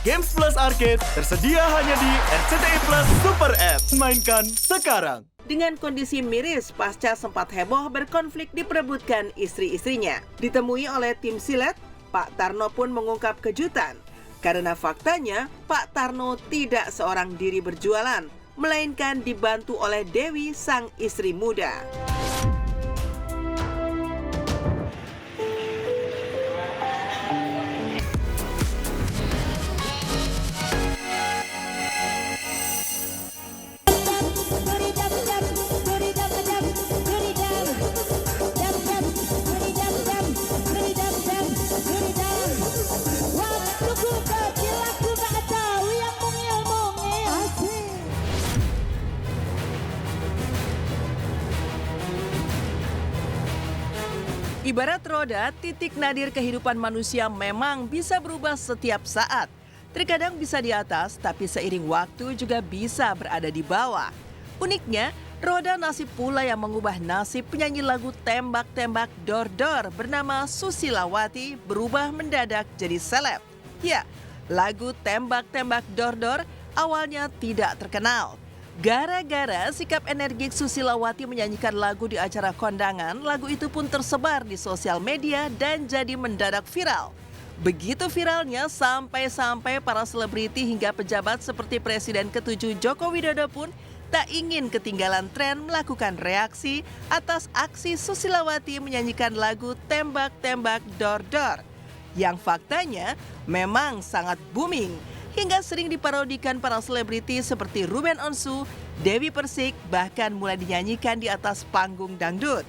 Games Plus Arcade tersedia hanya di RCTI Plus Super App. Mainkan sekarang. Dengan kondisi miris pasca sempat heboh berkonflik diperebutkan istri-istrinya. Ditemui oleh tim Silet, Pak Tarno pun mengungkap kejutan. Karena faktanya, Pak Tarno tidak seorang diri berjualan, melainkan dibantu oleh Dewi sang istri muda. Ibarat roda, titik nadir kehidupan manusia memang bisa berubah setiap saat. Terkadang bisa di atas, tapi seiring waktu juga bisa berada di bawah. Uniknya, roda nasib pula yang mengubah nasib penyanyi lagu Tembak-Tembak Dor-Dor bernama Susilawati berubah mendadak jadi seleb. Ya, lagu Tembak-Tembak Dor-Dor awalnya tidak terkenal. Gara-gara sikap energik Susilawati menyanyikan lagu di acara kondangan, lagu itu pun tersebar di sosial media dan jadi mendadak viral. Begitu viralnya sampai-sampai para selebriti hingga pejabat seperti Presiden ke-7 Joko Widodo pun tak ingin ketinggalan tren melakukan reaksi atas aksi Susilawati menyanyikan lagu Tembak-Tembak Dor-Dor. Yang faktanya memang sangat booming. Hingga sering diparodikan para selebriti seperti Ruben Onsu, Dewi Persik, bahkan mulai dinyanyikan di atas panggung dangdut.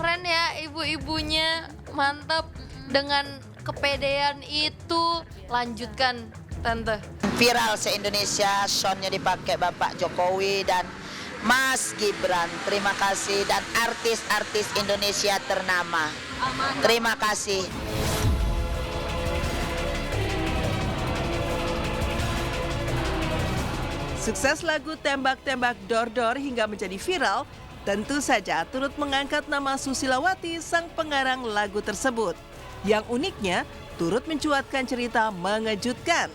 Keren ya ibu-ibunya, mantap dengan kepedean itu. Lanjutkan Tante. Viral se-Indonesia, soundnya dipakai Bapak Jokowi dan Mas Gibran. Terima kasih, dan artis-artis Indonesia ternama. Terima kasih. Sukses lagu Tembak-Tembak Dor-Dor hingga menjadi viral, tentu saja turut mengangkat nama Susilawati sang pengarang lagu tersebut. Yang uniknya, turut mencuatkan cerita mengejutkan.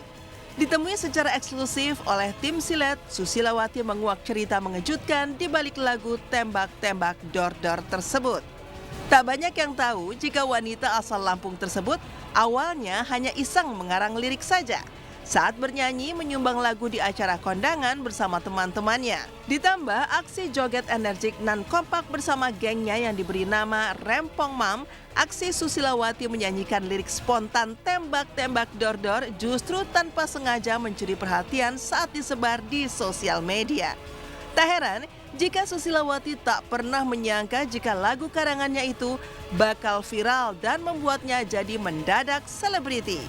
Ditemui secara eksklusif oleh tim Silet, Susilawati menguak cerita mengejutkan di balik lagu Tembak-Tembak Dor-Dor tersebut. Tak banyak yang tahu jika wanita asal Lampung tersebut awalnya hanya iseng mengarang lirik saja. Saat bernyanyi menyumbang lagu di acara kondangan bersama teman-temannya. Ditambah aksi joget energik nan kompak bersama gengnya yang diberi nama Rempong Mam, aksi Susilawati menyanyikan lirik spontan Tembak-Tembak Dor-Dor justru tanpa sengaja mencuri perhatian saat disebar di sosial media. Tak heran jika Susilawati tak pernah menyangka jika lagu karangannya itu bakal viral dan membuatnya jadi mendadak selebriti.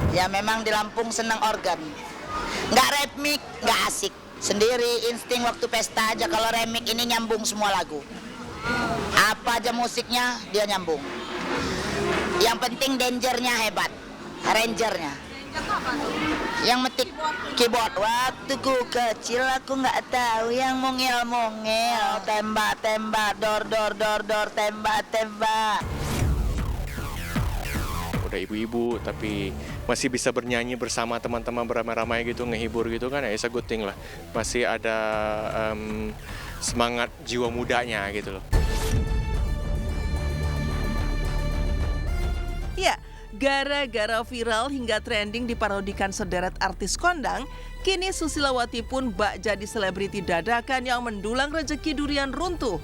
Ya memang di Lampung senang organ. Nggak remik, nggak asik. Sendiri insting waktu pesta aja, kalau remik ini nyambung semua lagu. Apa aja musiknya dia nyambung. Yang penting dangernya hebat, arrangernya. Yang metik keyboard. Waktu ku kecil aku nggak tahu yang mungil-mungil. Tembak-tembak, dor-dor, tembak-tembak. Udah ibu-ibu tapi masih bisa bernyanyi bersama teman-teman beramai-ramai gitu, ngehibur gitu kan, ya it's a good thing lah. Masih ada semangat jiwa mudanya gitu loh. Ya, gara-gara viral hingga trending diparodikan sederet artis kondang, kini Susilawati pun bak jadi selebriti dadakan yang mendulang rezeki durian runtuh.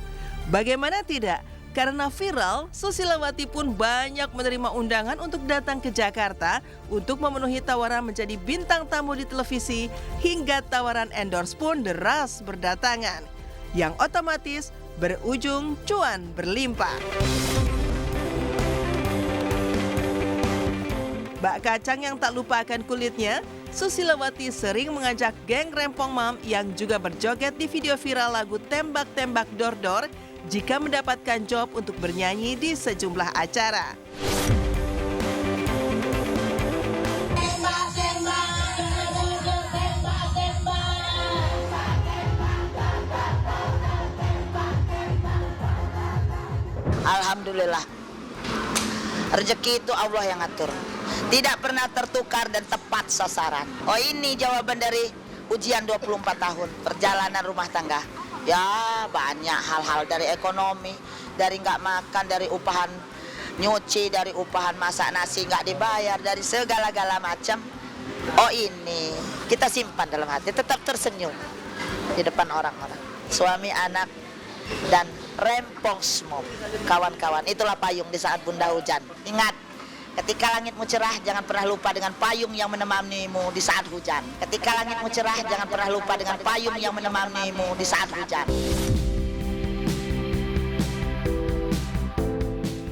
Bagaimana tidak? Karena viral, Susilawati pun banyak menerima undangan untuk datang ke Jakarta untuk memenuhi tawaran menjadi bintang tamu di televisi hingga tawaran endorse pun deras berdatangan, yang otomatis berujung cuan berlimpah. Bak kacang yang tak lupa akan kulitnya, Susilawati sering mengajak geng Rempong Mam yang juga berjoget di video viral lagu Tembak-Tembak Dor-Dor jika mendapatkan job untuk bernyanyi di sejumlah acara. Alhamdulillah, rezeki itu Allah yang ngatur. Tidak pernah tertukar dan tepat sasaran. Oh, ini jawaban dari ujian 24 tahun perjalanan rumah tangga. Ya, banyak hal-hal dari ekonomi, dari nggak makan, dari upahan nyuci, dari upahan masak nasi nggak dibayar, dari segala-gala macam. Oh, ini kita simpan dalam hati, tetap tersenyum di depan orang-orang. Suami, anak, dan Rempong Mom, kawan-kawan. Itulah payung di saat bunda hujan. Ingat, ketika langitmu cerah, jangan pernah lupa dengan payung yang menemanimu di saat hujan. Ketika langitmu cerah, jangan pernah lupa dengan payung yang menemanimu di saat hujan.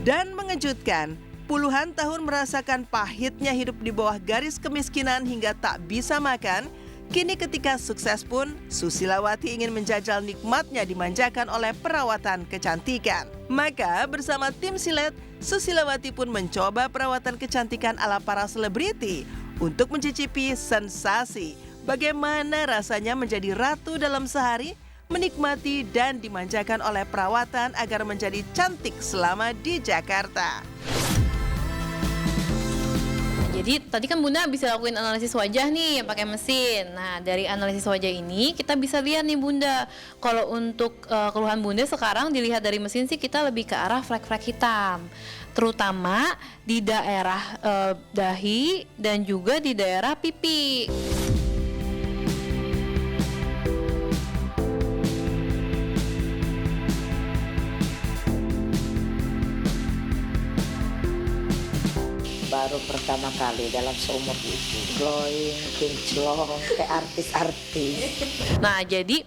Dan mengejutkan, puluhan tahun merasakan pahitnya hidup di bawah garis kemiskinan hingga tak bisa makan. Kini ketika sukses pun, Susilawati ingin menjajal nikmatnya dimanjakan oleh perawatan kecantikan. Maka bersama tim Silet, Susilawati pun mencoba perawatan kecantikan ala para selebriti untuk mencicipi sensasi bagaimana rasanya menjadi ratu dalam sehari, menikmati dan dimanjakan oleh perawatan agar menjadi cantik selama di Jakarta. Jadi tadi kan Bunda bisa lakuin analisis wajah nih pakai mesin. Nah, dari analisis wajah ini kita bisa lihat nih Bunda, kalau untuk keluhan Bunda sekarang dilihat dari mesin sih kita lebih ke arah flek-flek hitam, terutama di daerah dahi dan juga di daerah pipi. Baru pertama kali dalam seumur hidup glowing, kinclong, kayak artis-artis. Nah, jadi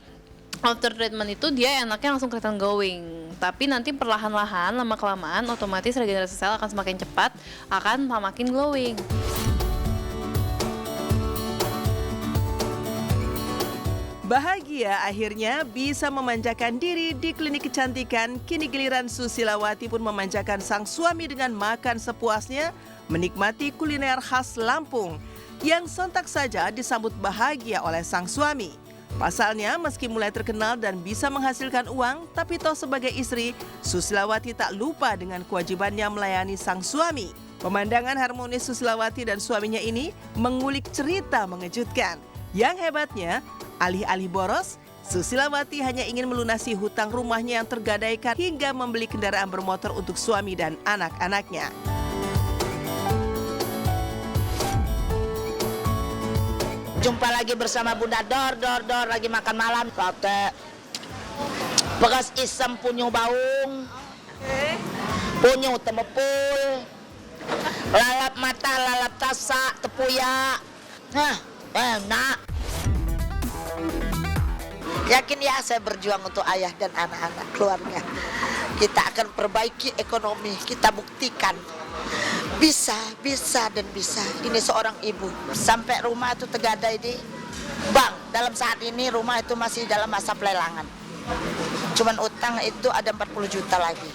after treatment itu dia enaknya langsung kelihatan glowing. Tapi nanti perlahan-lahan, lama-kelamaan otomatis regenerasi sel akan semakin cepat, akan semakin glowing. Bahagia akhirnya bisa memanjakan diri di klinik kecantikan. Kini giliran Susilawati pun memanjakan sang suami dengan makan sepuasnya, menikmati kuliner khas Lampung yang sontak saja disambut bahagia oleh sang suami. Pasalnya, meski mulai terkenal dan bisa menghasilkan uang, tapi toh sebagai istri, Susilawati tak lupa dengan kewajibannya melayani sang suami. Pemandangan harmonis Susilawati dan suaminya ini mengulik cerita mengejutkan. Yang hebatnya, alih-alih boros, Susilawati hanya ingin melunasi hutang rumahnya yang tergadaikan hingga membeli kendaraan bermotor untuk suami dan anak-anaknya. Jumpa lagi bersama Bunda Dor lagi makan malam. Sate bekas isem punyu baung, punyu temepul, lalap mata, lalap tasa, tepuya. Nah, enak. Yakin ya, saya berjuang untuk ayah dan anak-anak keluarga. Kita akan perbaiki ekonomi, kita buktikan. Bisa dan bisa. Ini seorang ibu. Sampai rumah itu tergadai di bank. Dalam saat ini rumah itu masih dalam masa pelelangan. Cuman utang itu ada 40 juta lagi.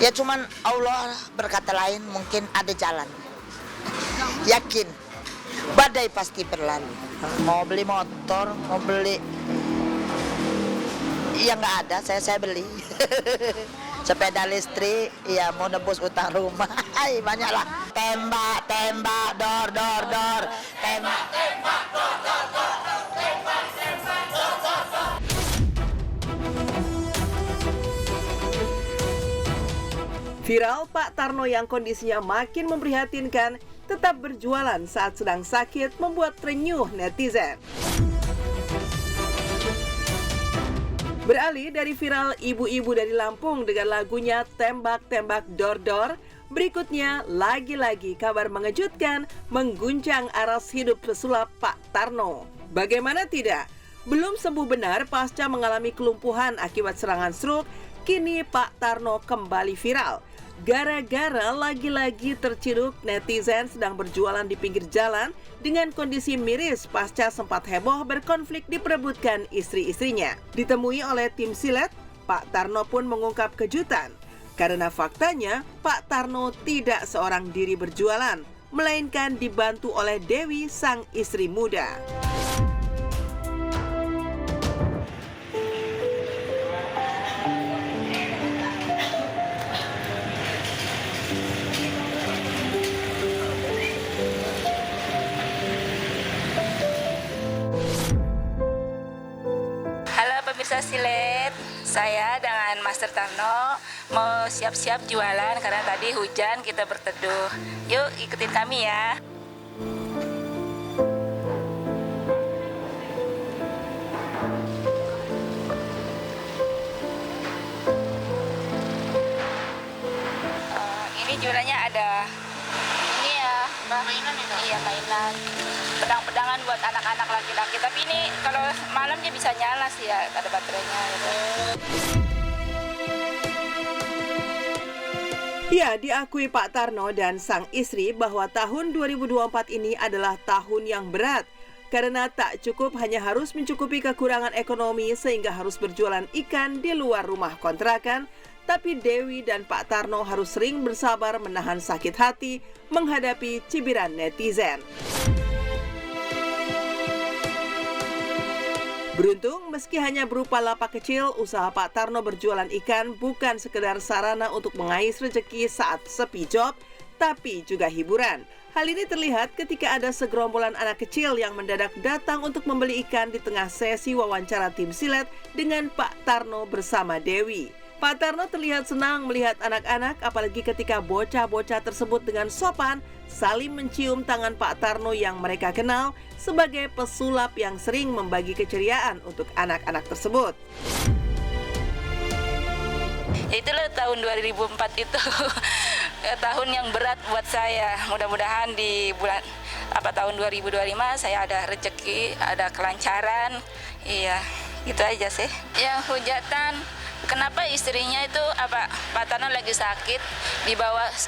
Ya cuman Allah berkata lain, mungkin ada jalan. Yakin, badai pasti berlalu. Mau beli motor, mau beli, ya nggak ada, saya beli. Sepeda listrik, ya mau nebus utang rumah. Hai, banyaklah. Tembak, dor, tembak, dor. Viral Pak Tarno yang kondisinya makin memprihatinkan tetap berjualan saat sedang sakit membuat renyuh netizen. Beralih dari viral ibu-ibu dari Lampung dengan lagunya Tembak-Tembak Dor-Dor, berikutnya lagi-lagi kabar mengejutkan mengguncang aras hidup pesulap Pak Tarno. Bagaimana tidak? Belum sembuh benar pasca mengalami kelumpuhan akibat serangan stroke, kini Pak Tarno kembali viral. Gara-gara lagi-lagi terciduk netizen sedang berjualan di pinggir jalan dengan kondisi miris pasca sempat heboh berkonflik diperebutkan istri-istrinya. Ditemui oleh tim silet, Pak Tarno pun mengungkap kejutan. Karena faktanya, Pak Tarno tidak seorang diri berjualan, melainkan dibantu oleh Dewi sang istri muda. Pemirsa Silet, saya dengan Master Tarno mau siap-siap jualan karena tadi hujan, kita berteduh. Yuk ikutin kami ya. Ini jualannya ada ini ya, mainan ya? Iya, mainan. Pedang-pedangan buat anak-anak laki-laki, tapi ini kalau malam dia bisa nyala sih ya, ada baterainya gitu. Ya, diakui Pak Tarno dan sang istri bahwa tahun 2024 ini adalah tahun yang berat karena tak cukup hanya harus mencukupi kekurangan ekonomi sehingga harus berjualan ikan di luar rumah kontrakan, tapi Dewi dan Pak Tarno harus sering bersabar menahan sakit hati menghadapi cibiran netizen. Beruntung, meski hanya berupa lapak kecil, usaha Pak Tarno berjualan ikan bukan sekedar sarana untuk mengais rezeki saat sepi job, tapi juga hiburan. Hal ini terlihat ketika ada segerombolan anak kecil yang mendadak datang untuk membeli ikan di tengah sesi wawancara tim silet dengan Pak Tarno bersama Dewi. Pak Tarno terlihat senang melihat anak-anak, apalagi ketika bocah-bocah tersebut dengan sopan saling mencium tangan Pak Tarno yang mereka kenal sebagai pesulap yang sering membagi keceriaan untuk anak-anak tersebut. Itulah tahun 2004 itu tahun yang berat buat saya. Mudah-mudahan di tahun 2025 saya ada rezeki, ada kelancaran. Iya, gitu aja sih. Yang hujatan, kenapa istrinya itu Pak Tarno lagi sakit,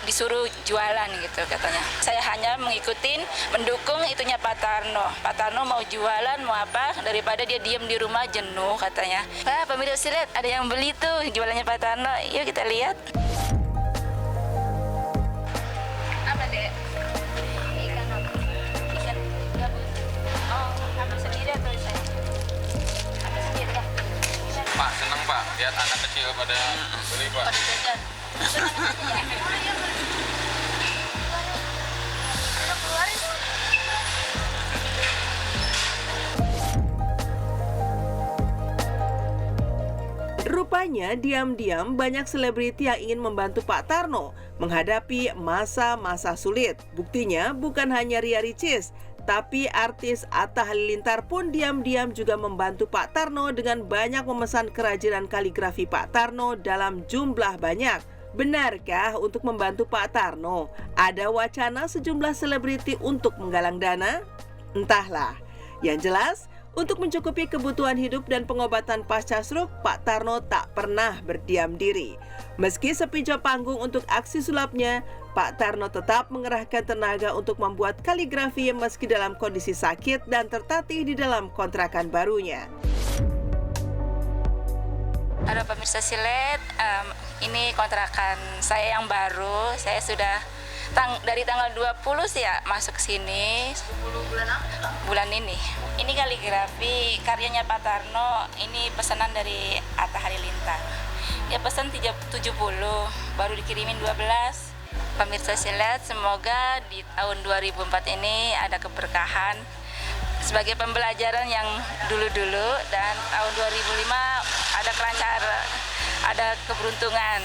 disuruh jualan gitu katanya. Saya hanya mendukung itunya Pak Tarno. Pak Tarno mau jualan, mau apa, daripada dia diem di rumah jenuh katanya. Pemirsa Silet, ada yang beli tuh jualannya Pak Tarno. Yuk kita lihat. Apa dek? Ikan apa? Ikan gabus. Oh, ambil sendiri atau saya? Ambil sendiri ya. Pak, senang Pak, lihat anak kecil pada beli Pak. Pada jajan. Rupanya diam-diam banyak selebriti yang ingin membantu Pak Tarno menghadapi masa-masa sulit. Buktinya bukan hanya Ria Ricis, tapi artis Atta Halilintar pun diam-diam juga membantu Pak Tarno dengan banyak memesan kerajinan kaligrafi Pak Tarno dalam jumlah banyak. Benarkah untuk membantu Pak Tarno ada wacana sejumlah selebriti untuk menggalang dana? Entahlah. Yang jelas, untuk mencukupi kebutuhan hidup dan pengobatan pasca stroke, Pak Tarno tak pernah berdiam diri. Meski sepi job panggung untuk aksi sulapnya, Pak Tarno tetap mengerahkan tenaga untuk membuat kaligrafi meski dalam kondisi sakit dan tertatih di dalam kontrakan barunya. Halo pemirsa Silet, ini kontrakan saya yang baru. Saya sudah dari tanggal 20 sih ya masuk ke sini. 10 bulan apa? Bulan ini. Ini kaligrafi karyanya Pak Tarno. Ini pesanan dari Atta Halilintar. Dia pesan 70, baru dikirimin 12. Pemirsa Silet, semoga di tahun 2004 ini ada keberkahan sebagai pembelajaran yang dulu-dulu, dan tahun 2005 ada kelancaran, ada keberuntungan.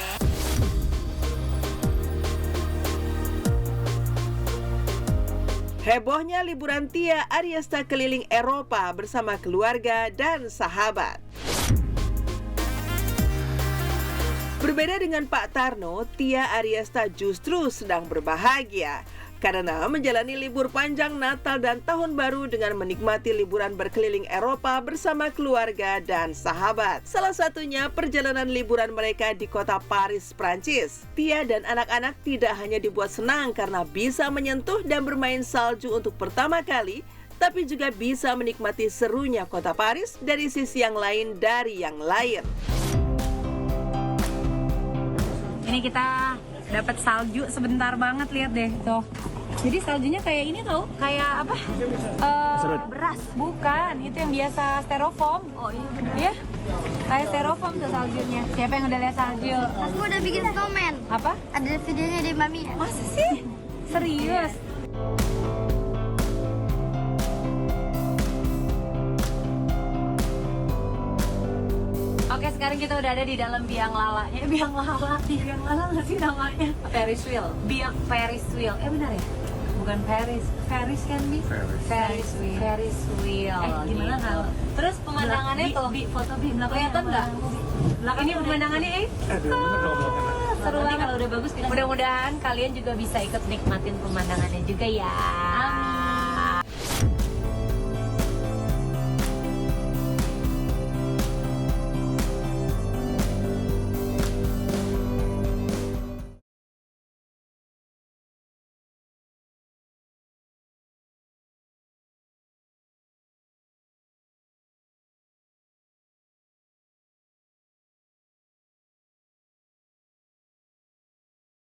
Hebohnya liburan Tia Ariesta keliling Eropa bersama keluarga dan sahabat. Berbeda dengan Pak Tarno, Tia Ariesta justru sedang berbahagia karena menjalani libur panjang Natal dan Tahun Baru dengan menikmati liburan berkeliling Eropa bersama keluarga dan sahabat. Salah satunya perjalanan liburan mereka di kota Paris, Prancis. Tia dan anak-anak tidak hanya dibuat senang karena bisa menyentuh dan bermain salju untuk pertama kali, tapi juga bisa menikmati serunya kota Paris dari sisi yang lain dari yang lain. Ini kita dapat salju sebentar banget, lihat deh tuh. Jadi saljunya kayak ini tau, kayak apa? Beras, bukan. Itu yang biasa styrofoam. Oh iya. Kayak styrofoam tuh saljunya. Siapa yang udah lihat salju? Aku udah bikin snowman. Apa? Ada videonya di Mami. Masa sih? Serius? Oke, sekarang kita udah ada di dalam biang lala. Biang lala nggak sih namanya? Ferris wheel. Ferris wheel. Benar ya? Bukan Paris. Ferris kan, Bi? Ferris wheel. Ferris wheel. Gimana gitu. kalau? Terus pemandangannya tuh. Foto Bi, kelihatan nggak? Ini pemandangannya, seru banget. Kalau udah bagus, mudah-mudahan kalian juga bisa ikut nikmatin pemandangannya juga ya. Amin.